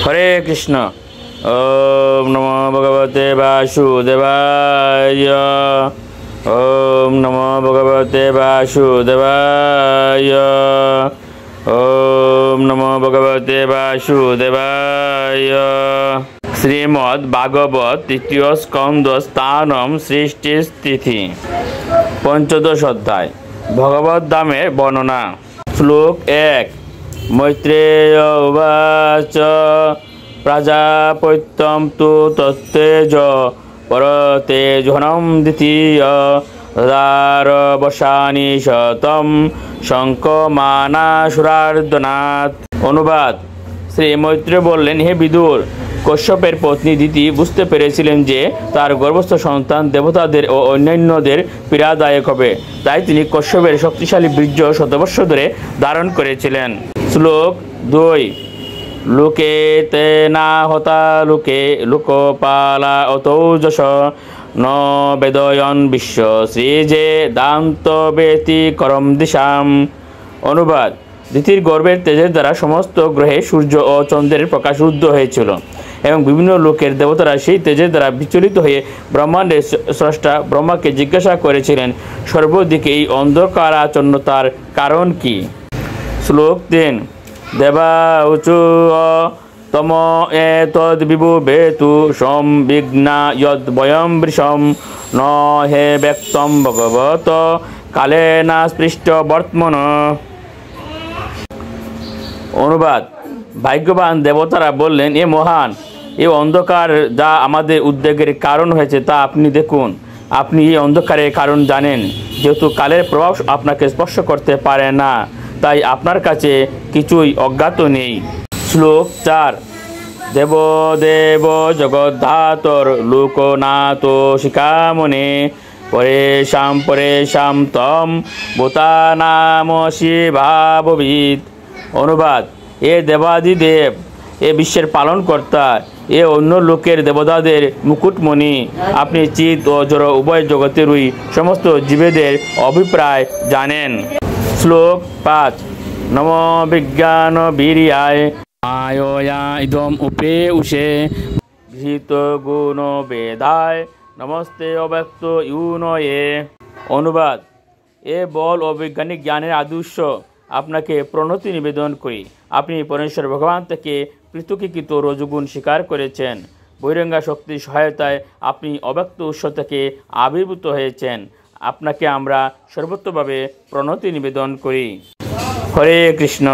হরে কৃষ্ণ। ওম নমো ভগবতে বাসুদেবায়। ওম নমো ভগবতে বাসুদেবায়। ওম নমো ভগবতে বাসুদেবায়। শ্রীমদ্ ভাগবত তৃতীয় স্কন্দ স্থানম সৃষ্টিস্থিতি পঞ্চদশ অধ্যায় ভগবত ধামের বর্ণনা। শ্লোক 1। মৈত্রেয় উবাচ প্রজাপত্যম তু তত্তেজ পরতেজহনম দ্বিতীয় দার বসানি শতম শঙ্কমানাসুরার্দনাথ। অনুবাদ। শ্রী মৈত্র বললেন, হে বিদুর, কশ্যপের পত্নী দিতি বুঝতে পেরেছিলেন যে তার গর্ভস্থ সন্তান দেবতাদের ও অন্যান্যদের পীড়াদায়ক হবে, তাই তিনি কশ্যপের শক্তিশালী বীর্য শতবর্ষ ধরে ধারণ করেছিলেন। শ্লোক 2। লোকে তে না হতা লোকে লোকপালা অতৌজস ন বেদয়ন বিশ্ব শ্রীজে দান্ত বেতি করম দিশাম। অনুবাদ। দিতির গর্ভের তেজের দ্বারা সমস্ত গ্রহে সূর্য ও চন্দ্রের প্রকাশ রুদ্ধ হয়েছিল এবং বিভিন্ন লোকের দেবতারা সেই তেজের দ্বারা বিচলিত হয়ে ব্রহ্মাণ্ডের স্রষ্টা ব্রহ্মাকে জিজ্ঞাসা করেছিলেন, সর্বদিকে এই অন্ধকারাচ্ছন্নতার কারণ কি? শ্লোক 3। দেবা উচু তম এতদ বিবুবেতু সম্বিঘ্না যদ বয়ম বৃষম ন হে ব্যক্তম ভগবত কালে না স্পৃষ্ট বর্তমান। অনুবাদ। ভাগ্যবান দেবতারা বললেন, এ মহান, এ অন্ধকার যা আমাদের উদ্বেগের কারণ হয়েছে তা আপনি দেখুন। আপনি এই অন্ধকারের কারণ জানেন। যেহেতু কালের প্রভাব আপনাকে স্পর্শ করতে পারে না, তাই আপনার কাছে কিছুই অজ্ঞাত নেই। শ্লোক 4। দেব দেব জগদ্ধাতর লোকনাথ শিখামনে পরেশাম তম ভূতানাম শিভাববিদ। অনুবাদ। এ দেবাদিদেব, এ বিশ্বের পালনকর্তা, এ অন্য লোকের দেবতাদের মুকুটমণি, আপনি চিৎ ও জড় উভয় জগতেরই সমস্ত জীবেদের অভিপ্রায় জানেন। শ্লোক 5। নম বিজ্ঞান বীর্যায় আয়োয়া ইদম উপে উষে গৃহীত গুণ বেদায় নমস্তে অব্যক্ত ইউনয়ে। অনুবাদ। এ বল ও বৈজ্ঞানিক জ্ঞানের আদর্শ আপনাকে প্রণতি নিবেদন করি। আপনি পরমেশ্বর ভগবান থেকে পৃথকীকৃত রজগুণ স্বীকার করেছেন। বৈরঙ্গা শক্তির সহায়তায় আপনি অব্যক্ত উৎস থেকে আবির্ভূত হয়েছেন। আপনাকে আমরা সর্বত্রভাবে প্রণতি নিবেদন করি। হরে কৃষ্ণ।